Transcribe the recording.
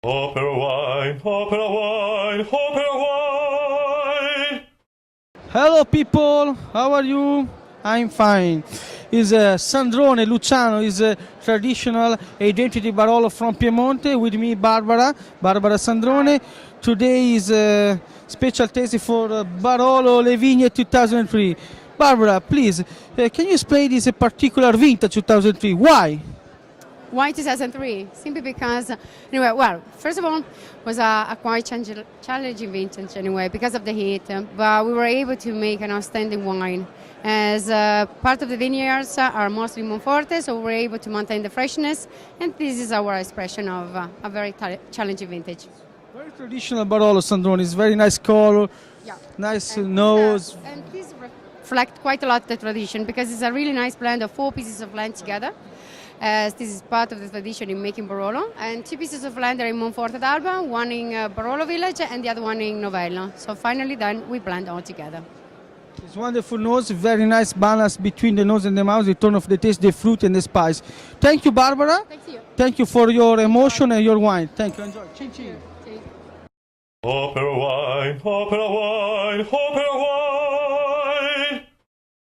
Opera wine, opera wine, opera wine. Hello people, how are you? I'm fine. Is Sandrone Luciano is a traditional identity Barolo from Piemonte. With me, Barbara Sandrone. Today is a special taste for Barolo Le Vigne 2003. Barbara, please, can you explain this particular vintage 2003? Why? Why 2003? Simply because, anyway, well, first of all, was a quite challenging vintage anyway because of the heat, but we were able to make an outstanding wine. As part of the vineyards are mostly Monforte, so we're able to maintain the freshness, and this is our expression of a very challenging vintage. Very traditional Barolo Sandrone. It's very nice color, Yeah. nice And nose. And this reflects quite a lot the tradition because it's a really nice blend of 4 pieces of land together. As this is part of the tradition in making Barolo, and 2 pieces of land are in Monforte d'Alba, one in Barolo village and the other one in Novello. So finally then we blend all together. It's wonderful nose, very nice balance between the nose and the mouth, the tone of the taste, the fruit and the spice. Thank you, Barbara. Thank you. Thank you for your emotion and your wine. Thank you. Enjoy. Chin chin. Opera wine, opera wine, opera wine.